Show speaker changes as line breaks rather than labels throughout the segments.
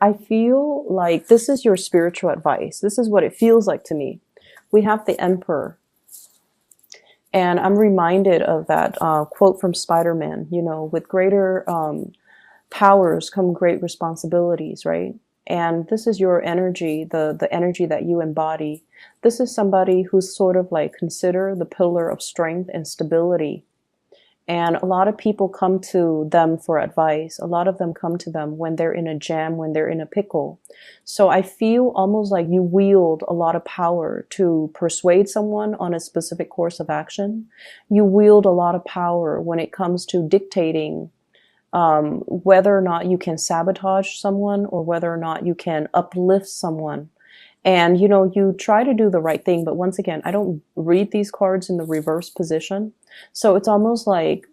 I feel like this is your spiritual advice. This is what it feels like to me. We have the Emperor. And I'm reminded of that quote from Spider-Man, you know, with greater powers come great responsibilities, right? And this is your energy, the energy that you embody. This is somebody who's sort of like consider the pillar of strength and stability. And a lot of people come to them for advice. A lot of them come to them when they're in a jam, when they're in a pickle. So I feel almost like you wield a lot of power to persuade someone on a specific course of action. You wield a lot of power when it comes to dictating whether or not you can sabotage someone or whether or not you can uplift someone. And, you know, you try to do the right thing. But once again, I don't read these cards in the reverse position. So it's almost like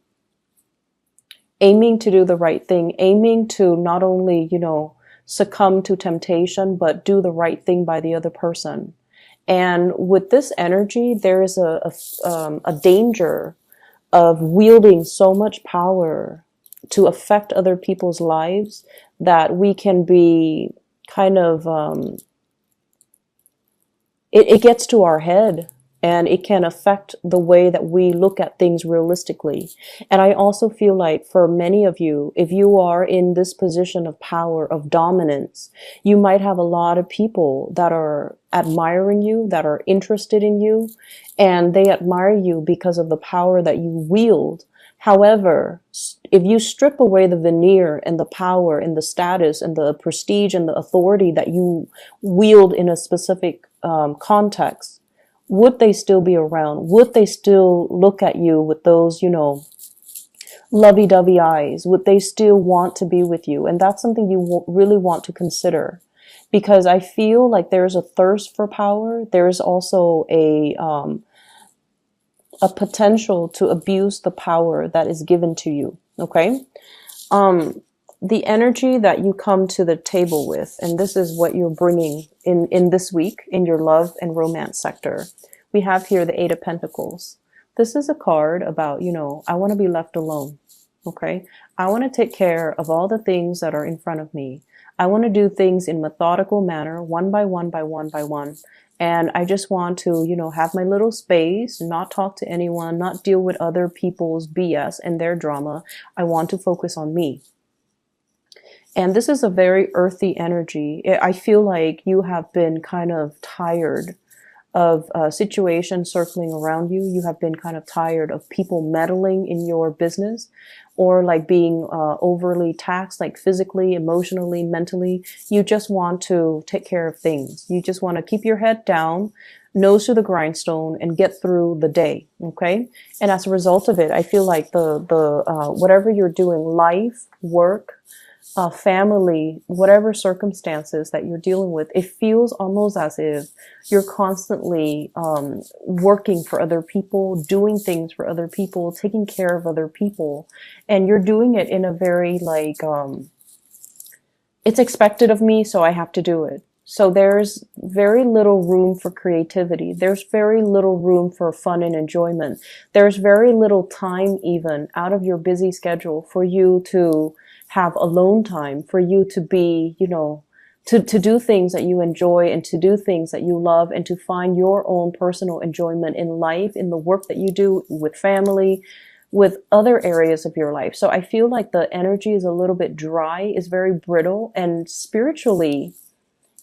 aiming to do the right thing, aiming to not only, you know, succumb to temptation, but do the right thing by the other person. And with this energy, there is a danger of wielding so much power to affect other people's lives that we can be kind of, it gets to our head and it can affect the way that we look at things realistically. And I also feel like for many of you, if you are in this position of power, of dominance, you might have a lot of people that are admiring you, that are interested in you, and they admire you because of the power that you wield. However, if you strip away the veneer and the power and the status and the prestige and the authority that you wield in a specific context, would they still be around? Would they still look at you with those, you know, lovey-dovey eyes? Would they still want to be with you? And that's something you really want to consider, because I feel like there's a thirst for power. There is also a potential to abuse the power that is given to you. Okay. The energy that you come to the table with, and this is what you're bringing in this week in your love and romance sector. We have here the Eight of Pentacles. This is a card about, you know, I want to be left alone. Okay. I want to take care of all the things that are in front of me. I want to do things in methodical manner, one by one by one by one. And I just want to, you know, have my little space, not talk to anyone, not deal with other people's BS and their drama. I want to focus on me. And this is a very earthy energy. I feel like you have been kind of tired of situations circling around you. You have been kind of tired of people meddling in your business, or like being overly taxed, like physically, emotionally, mentally. You just want to take care of things. You just want to keep your head down, nose to the grindstone, and get through the day. Okay. And as a result of it, I feel like the whatever you're doing, life, work, family, whatever circumstances that you're dealing with, it feels almost as if you're constantly working for other people, doing things for other people, taking care of other people. And you're doing it in a very like, it's expected of me, so I have to do it. So there's very little room for creativity. There's very little room for fun and enjoyment. There's very little time even out of your busy schedule for you to have alone time, for you to be, you know, to do things that you enjoy and to do things that you love and to find your own personal enjoyment in life, in the work that you do with family, with other areas of your life. So I feel like the energy is a little bit dry, is very brittle, and spiritually,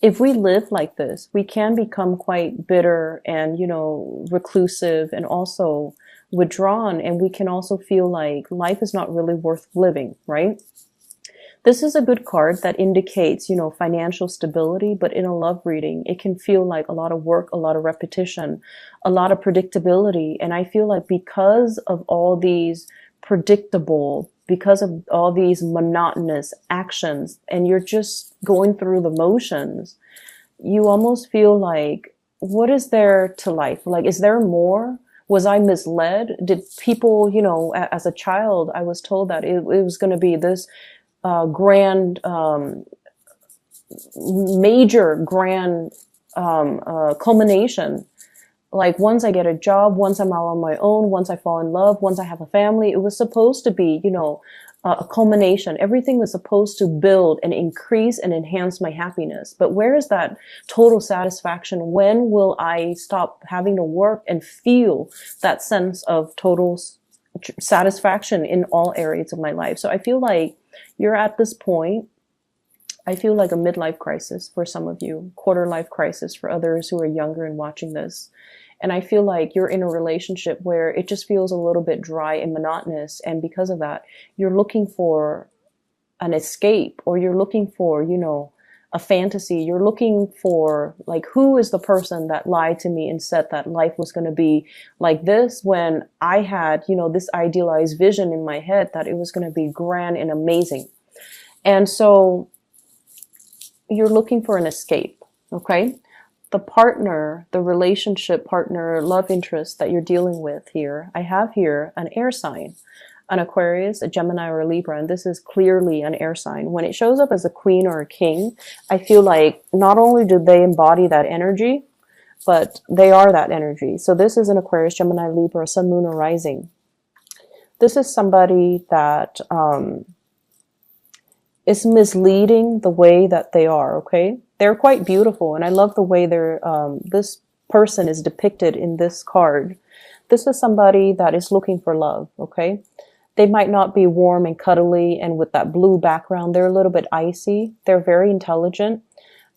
if we live like this, we can become quite bitter and, you know, reclusive and also withdrawn. And we can also feel like life is not really worth living, right? This is a good card that indicates, you know, financial stability, but in a love reading, it can feel like a lot of work, a lot of repetition, a lot of predictability. And I feel like because of all these predictable, because of all these monotonous actions, and you're just going through the motions, you almost feel like, what is there to life? Like, is there more? Was I misled? Did people, you know, as a child, I was told that it was going to be this grand, major grand culmination. Like once I get a job, once I'm out on my own, once I fall in love, once I have a family, it was supposed to be, you know, a culmination. Everything was supposed to build and increase and enhance my happiness. But where is that total satisfaction? When will I stop having to work and feel that sense of total satisfaction in all areas of my life? So I feel like you're at this point. I feel like a midlife crisis for some of you, quarter life crisis for others who are younger and watching this. And I feel like you're in a relationship where it just feels a little bit dry and monotonous. And because of that, you're looking for an escape, or you're looking for, you know, a fantasy. You're looking for, like, who is the person that lied to me and said that life was going to be like this, when I had, you know, this idealized vision in my head that it was going to be grand and amazing. And so you're looking for an escape. Okay. The partner, the relationship partner, love interest that you're dealing with here, I have here an air sign, an Aquarius, a Gemini, or a Libra, and this is clearly an air sign. When it shows up as a queen or a king, I feel like not only do they embody that energy, but they are that energy. So this is an Aquarius, Gemini, Libra, Sun, Moon, or Rising. This is somebody that is misleading the way that they are, okay? They're quite beautiful, and I love the way they're, this person is depicted in this card. This is somebody that is looking for love, okay? They might not be warm and cuddly and with that blue background. They're a little bit icy. They're very intelligent.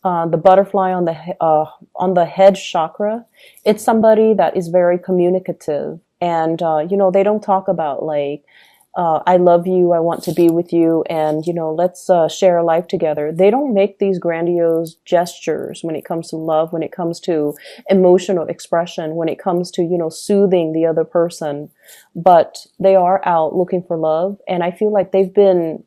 The butterfly on the head chakra, it's somebody that is very communicative. And, you know, they don't talk about like, I love you, I want to be with you, and, you know, let's share a life together. They don't make these grandiose gestures when it comes to love, when it comes to emotional expression, when it comes to, you know, soothing the other person. But they are out looking for love, and I feel like they've been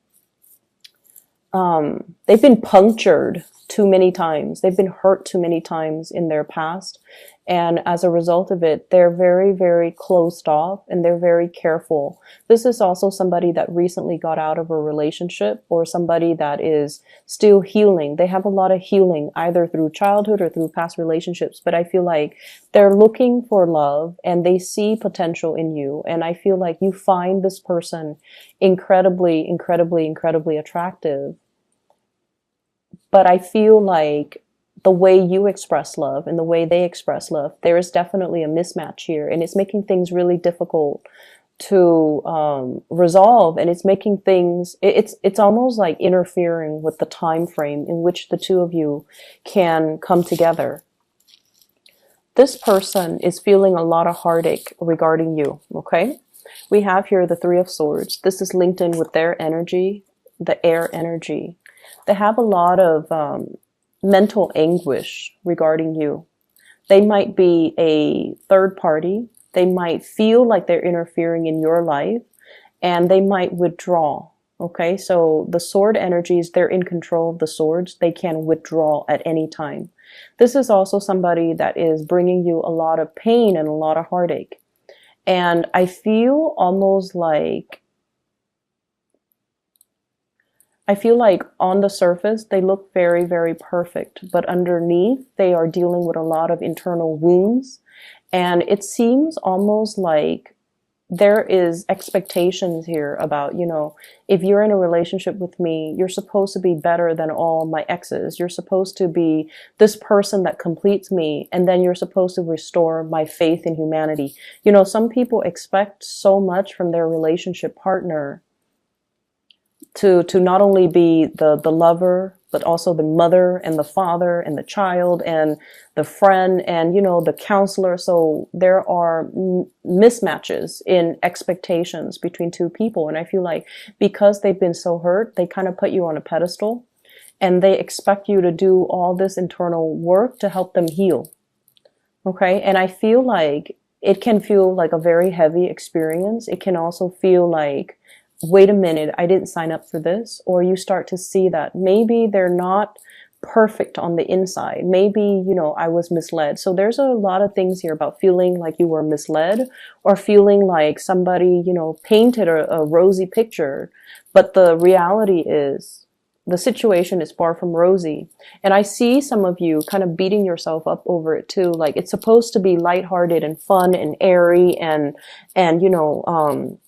punctured too many times. They've been hurt too many times in their past. And as a result of it, they're very, very closed off, and they're very careful. This is also somebody that recently got out of a relationship, or somebody that is still healing. They have a lot of healing either through childhood or through past relationships. But I feel like they're looking for love, and they see potential in you. And I feel like you find this person incredibly, incredibly, incredibly attractive. But I feel like the way you express love and the way they express love, there is definitely a mismatch here, and it's making things really difficult to resolve, and it's making things, it's almost like interfering with the time frame in which the two of you can come together. This person is feeling a lot of heartache regarding you, okay? We have here the Three of Swords. This is linked in with their energy, the air energy. They have a lot of mental anguish regarding you. They might be a third party. They might feel like they're interfering in your life, and they might withdraw. Okay, so the sword energies, they're in control of the swords. They can withdraw at any time. This is also somebody that is bringing you a lot of pain and a lot of heartache. And I feel almost like, on the surface, they look very, very perfect, but underneath, they are dealing with a lot of internal wounds. And it seems almost like there is expectations here about, you know, if you're in a relationship with me, you're supposed to be better than all my exes. You're supposed to be this person that completes me, and then you're supposed to restore my faith in humanity. You know, some people expect so much from their relationship partner to not only be the lover, but also the mother and the father and the child and the friend and, you know, the counselor. So there are mismatches in expectations between two people. And I feel like because they've been so hurt, they kind of put you on a pedestal, and they expect you to do all this internal work to help them heal. Okay. And I feel like it can feel like a very heavy experience. It can also feel like, wait a minute, I didn't sign up for this. Or you start to see that maybe they're not perfect on the inside. Maybe, you know, I was misled. So there's a lot of things here about feeling like you were misled, or feeling like somebody, you know, painted a rosy picture. But the reality is the situation is far from rosy. And I see some of you kind of beating yourself up over it too. Like, it's supposed to be lighthearted and fun and airy and, you know,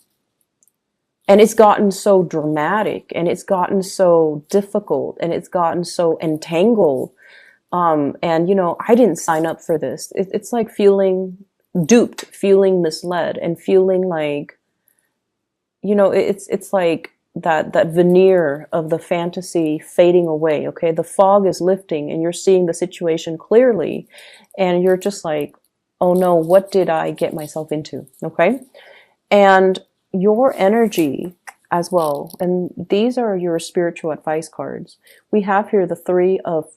And it's gotten so dramatic, and it's gotten so difficult, and it's gotten so entangled. And I didn't sign up for this. It's like feeling duped, feeling misled, and feeling like, it's like that veneer of the fantasy fading away. Okay. The fog is lifting and you're seeing the situation clearly, and you're just like, oh no, what did I get myself into? Okay. And your energy as well. And these are your spiritual advice cards. We have here the Three of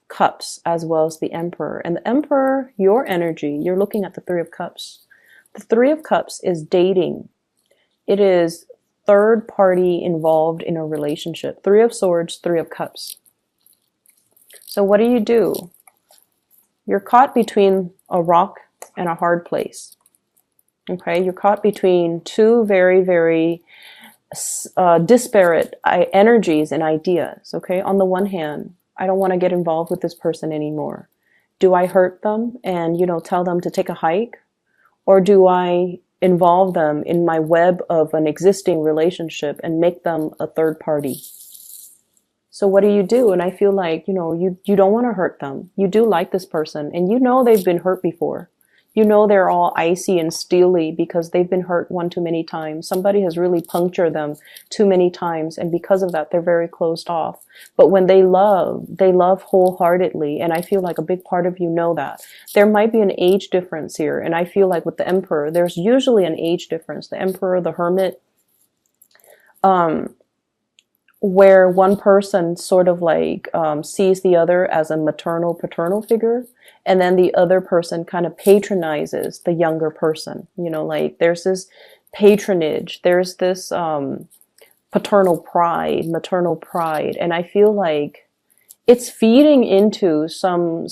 Cups as well as the Emperor. And the Emperor, your energy, you're looking at the Three of Cups. The Three of Cups is dating. It is third party involved in a relationship. Three of Swords, Three of Cups. So what do? You're caught between a rock and a hard place. Okay, you're caught between two very, very disparate energies and ideas. Okay, on the one hand, I don't want to get involved with this person anymore. Do I hurt them and, tell them to take a hike? Or do I involve them in my web of an existing relationship and make them a third party? So what do? And I feel like, you don't want to hurt them. You do like this person, and they've been hurt before. They're all icy and steely because they've been hurt one too many times. Somebody has really punctured them too many times, and because of that, they're very closed off. But when they love wholeheartedly, and I feel like a big part of you know that. There might be an age difference here, and I feel like with the Emperor, there's usually an age difference. The Emperor, the Hermit, where one person sort of like sees the other as a maternal, paternal figure, and then the other person kind of patronizes the younger person. Like there's this patronage, there's this paternal pride, maternal pride, and I feel like it's feeding into some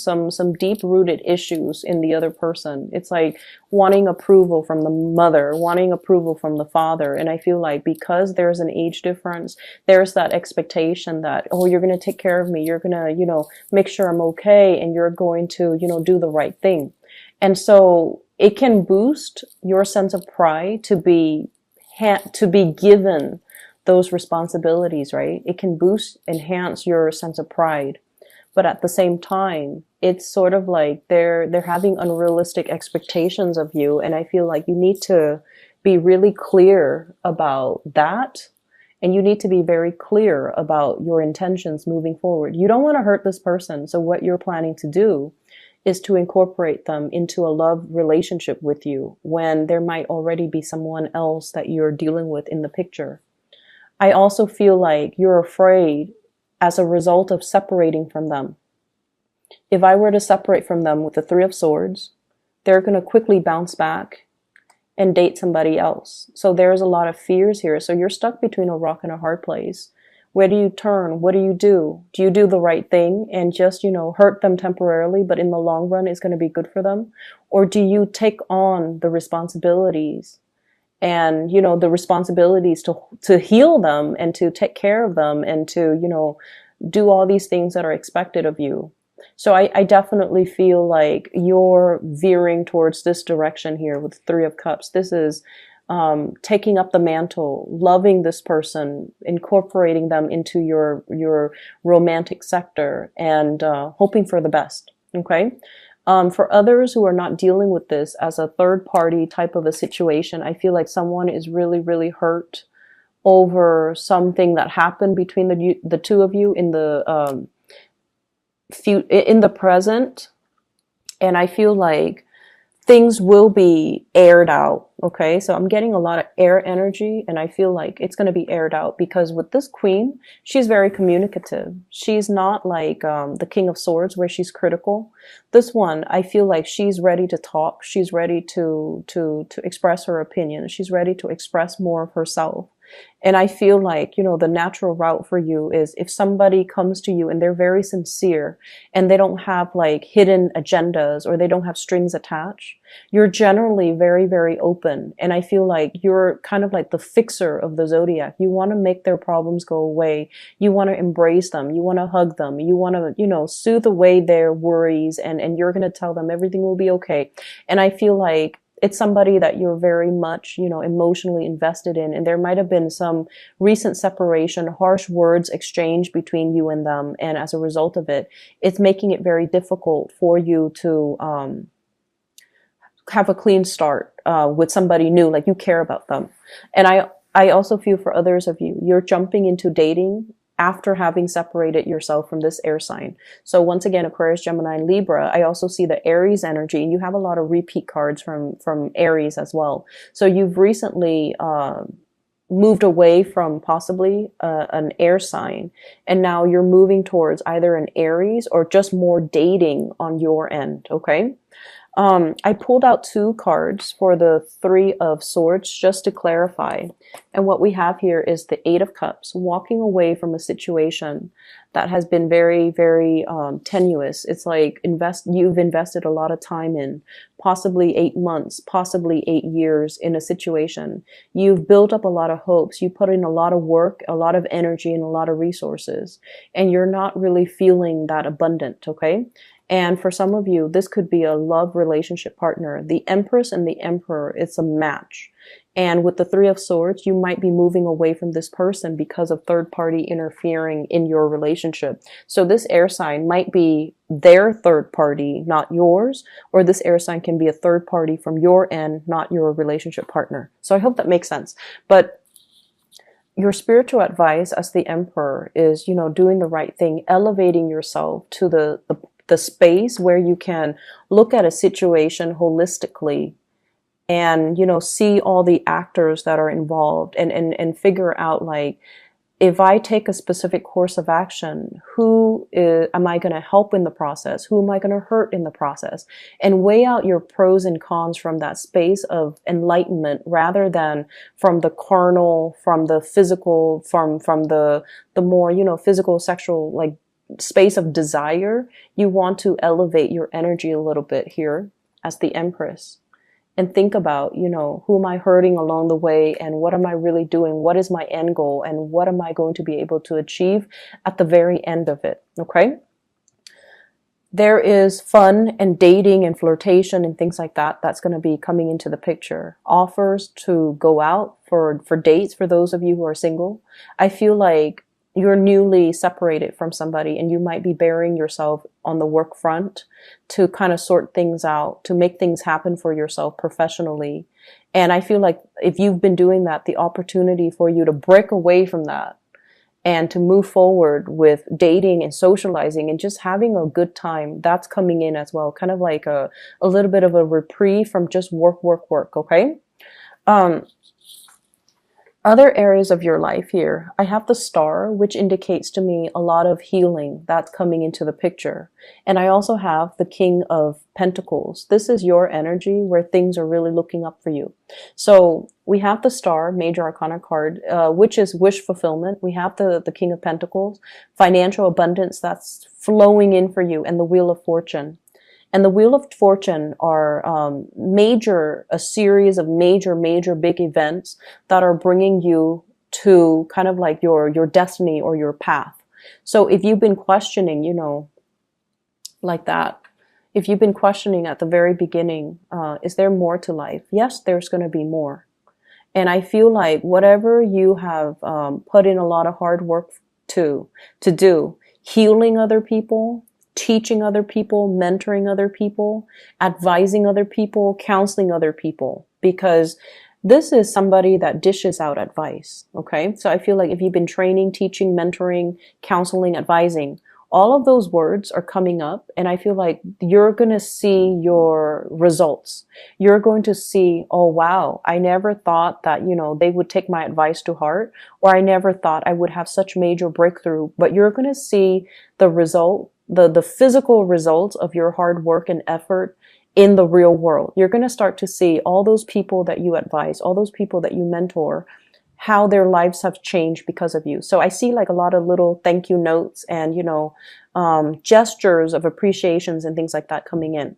deep-rooted issues in the other person. It's like wanting approval from the mother, wanting approval from the father. And I feel like because there's an age difference, there's that expectation that, oh, you're going to take care of me. You're going to, make sure I'm okay. And you're going to, do the right thing. And so it can boost your sense of pride to be given those responsibilities, right? It can enhance your sense of pride. But at the same time, it's sort of like they're having unrealistic expectations of you. And I feel like you need to be really clear about that. And you need to be very clear about your intentions moving forward. You don't want to hurt this person. So what you're planning to do is to incorporate them into a love relationship with you when there might already be someone else that you're dealing with in the picture. I also feel like you're afraid as a result of separating from them. If I were to separate from them with the Three of Swords, they're going to quickly bounce back and date somebody else. So there's a lot of fears here. So you're stuck between a rock and a hard place. Where do you turn? What do you do? Do you do the right thing and just, hurt them temporarily, but in the long run, it's going to be good for them? Or do you take on the responsibilities and, the responsibilities to heal them and to take care of them and to, do all these things that are expected of you? So I definitely feel like you're veering towards this direction here with Three of Cups. This is taking up the mantle, loving this person, incorporating them into your romantic sector, and hoping for the best. Okay. For others who are not dealing with this as a third party type of a situation, I feel like someone is really, really hurt over something that happened between the two of you in the present. And I feel like things will be aired out. Okay, so I'm getting a lot of air energy, and I feel like it's going to be aired out because with this Queen, she's very communicative. She's not like the King of Swords where she's critical. This one, I feel like she's ready to talk. She's ready to express her opinion. She's ready to express more of herself. And I feel like, the natural route for you is if somebody comes to you and they're very sincere and they don't have like hidden agendas or they don't have strings attached, you're generally very, very open. And I feel like you're kind of like the fixer of the zodiac. You want to make their problems go away. You want to embrace them. You want to hug them. You want to, soothe away their worries, and you're going to tell them everything will be okay. And I feel like it's somebody that you're very much, emotionally invested in. And there might have been some recent separation, harsh words exchanged between you and them. And as a result of it, it's making it very difficult for you to have a clean start with somebody new, like you care about them. And I also feel for others of you, you're jumping into dating after having separated yourself from this air sign. So once again, Aquarius, Gemini, and Libra, I also see the Aries energy, and you have a lot of repeat cards from Aries as well. So you've recently moved away from possibly an air sign, and now you're moving towards either an Aries or just more dating on your end, okay? I pulled out 2 cards for the 3 of Swords just to clarify. And what we have here is the 8 of Cups, walking away from a situation that has been very, very tenuous. It's like you've invested a lot of time in, possibly 8 months, possibly 8 years in a situation. You've built up a lot of hopes. You put in a lot of work, a lot of energy, and a lot of resources. And you're not really feeling that abundant, okay? And for some of you, this could be a love relationship partner. The Empress and the Emperor, it's a match. And with the 3 of Swords, you might be moving away from this person because of third party interfering in your relationship. So this air sign might be their third party, not yours, or this air sign can be a third party from your end, not your relationship partner. So I hope that makes sense. But your spiritual advice as the Emperor is, doing the right thing, elevating yourself to the space where you can look at a situation holistically and, see all the actors that are involved and figure out, like, if I take a specific course of action, am I going to help in the process? Who am I going to hurt in the process? And weigh out your pros and cons from that space of enlightenment rather than from the carnal, from the physical, from the more, physical, sexual, like, space of desire. You want to elevate your energy a little bit here as the Empress and think about, who am I hurting along the way, and what am I really doing? What is my end goal, and what am I going to be able to achieve at the very end of it? Okay. There is fun and dating and flirtation and things like that. That's going to be coming into the picture. Offers to go out for dates for those of you who are single. I feel like you're newly separated from somebody and you might be burying yourself on the work front to kind of sort things out, to make things happen for yourself professionally. And I feel like if you've been doing that, the opportunity for you to break away from that and to move forward with dating and socializing and just having a good time, that's coming in as well. Kind of like a little bit of a reprieve from just work, okay? Other areas of your life here, I have the Star, which indicates to me a lot of healing that's coming into the picture. And I also have the King of Pentacles. This is your energy where things are really looking up for you. So we have the Star, Major Arcana card, which is wish fulfillment. We have the King of Pentacles, financial abundance that's flowing in for you, and the Wheel of Fortune. And the Wheel of Fortune are a series of major big events that are bringing you to kind of like your destiny or your path. So if you've been questioning, like that, if you've been questioning at the very beginning, is there more to life? Yes, there's going to be more. And I feel like whatever you have put in a lot of hard work to do, healing other people, teaching other people, mentoring other people, advising other people, counseling other people, because this is somebody that dishes out advice, okay? So I feel like if you've been training, teaching, mentoring, counseling, advising, all of those words are coming up, and I feel like you're going to see your results. You're going to see, oh wow, I never thought that, they would take my advice to heart, or I never thought I would have such major breakthrough. But you're going to see the result, the physical results of your hard work and effort in the real world. You're going to start to see all those people that you advise, all those people that you mentor, how their lives have changed because of you. So I see like a lot of little thank you notes and, gestures of appreciations and things like that coming in.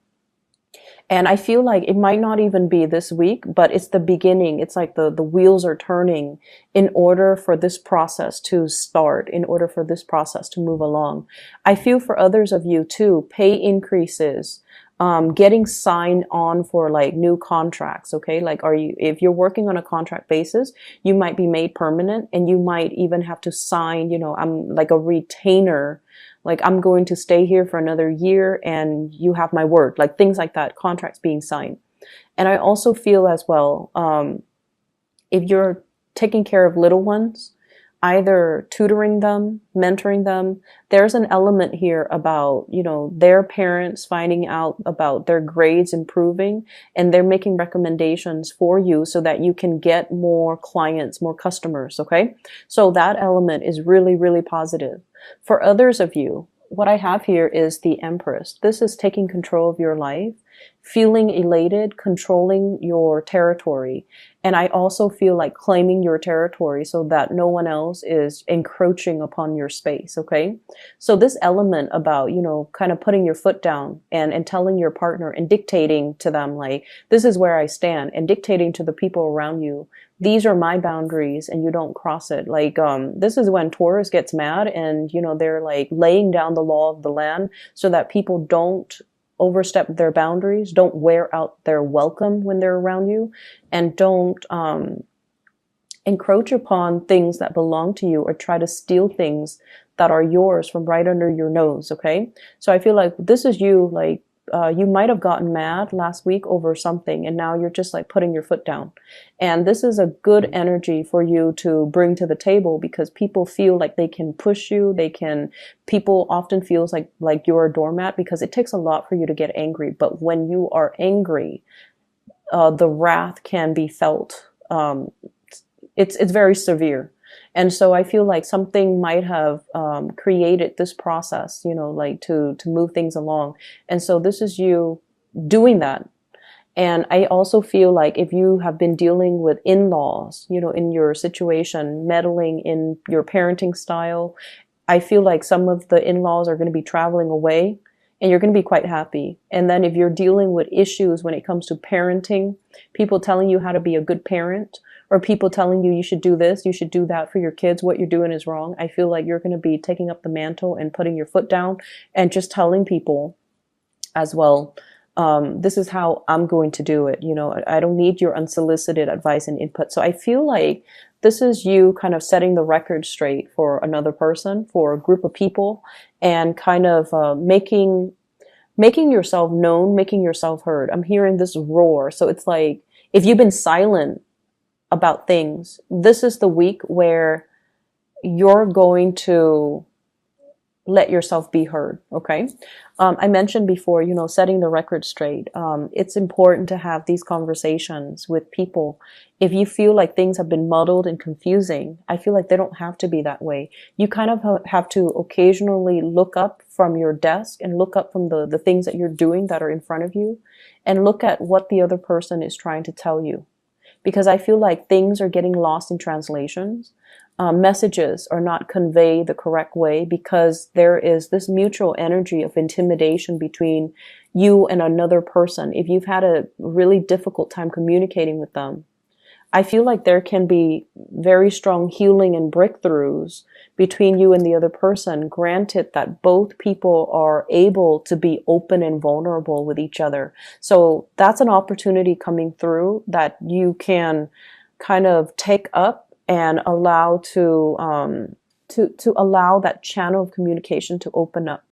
And I feel like it might not even be this week, but it's the beginning. It's like the wheels are turning in order for this process to start, in order for this process to move along. I feel for others of you too, pay increases, getting signed on for like new contracts. Okay. Like, if you're working on a contract basis, you might be made permanent, and you might even have to sign, I'm like a retainer. Like, I'm going to stay here for another year and you have my word, like things like that, contracts being signed. And I also feel as well, if you're taking care of little ones, either tutoring them, mentoring them, there's an element here about, their parents finding out about their grades improving, and they're making recommendations for you so that you can get more clients, more customers. Okay. So that element is really, really positive. For others of you, what I have here is the Empress. This is taking control of your life, feeling elated, controlling your territory. And I also feel like claiming your territory so that no one else is encroaching upon your space. Okay. So this element about, kind of putting your foot down and telling your partner and dictating to them, like, this is where I stand, and dictating to the people around you, these are my boundaries and you don't cross it. Like, this is when Taurus gets mad and, they're like laying down the law of the land so that people don't overstep their boundaries, don't wear out their welcome when they're around you, and don't encroach upon things that belong to you or try to steal things that are yours from right under your nose. Okay. So I feel like this is you, like, you might have gotten mad last week over something, and now you're just like putting your foot down. And this is a good energy for you to bring to the table, because people feel like they can push you. People often feels like you're a doormat, because it takes a lot for you to get angry. But when you are angry, the wrath can be felt. It's very severe. And so I feel like something might have created this process, like to move things along. And so this is you doing that. And I also feel like if you have been dealing with in-laws, in your situation, meddling in your parenting style, I feel like some of the in-laws are going to be traveling away, and you're going to be quite happy. And then if you're dealing with issues when it comes to parenting, people telling you how to be a good parent, or people telling you should do this, you should do that for your kids, what you're doing is wrong, I feel like you're going to be taking up the mantle and putting your foot down and just telling people as well, this is how I'm going to do it. I don't need your unsolicited advice and input. So I feel like this is you kind of setting the record straight for another person, for a group of people, and kind of making yourself known, making yourself heard. I'm hearing this roar. So it's like, if you've been silent about things, this is the week where you're going to let yourself be heard. Okay. I mentioned before, setting the record straight. It's important to have these conversations with people. If you feel like things have been muddled and confusing, I feel like they don't have to be that way. You kind of have to occasionally look up from your desk and look up from the things that you're doing that are in front of you, and look at what the other person is trying to tell you. Because I feel like things are getting lost in translations. Messages are not conveyed the correct way, because there is this mutual energy of intimidation between you and another person. If you've had a really difficult time communicating with them, I feel like there can be very strong healing and breakthroughs between you and the other person, granted that both people are able to be open and vulnerable with each other. So that's an opportunity coming through that you can kind of take up and allow to allow that channel of communication to open up.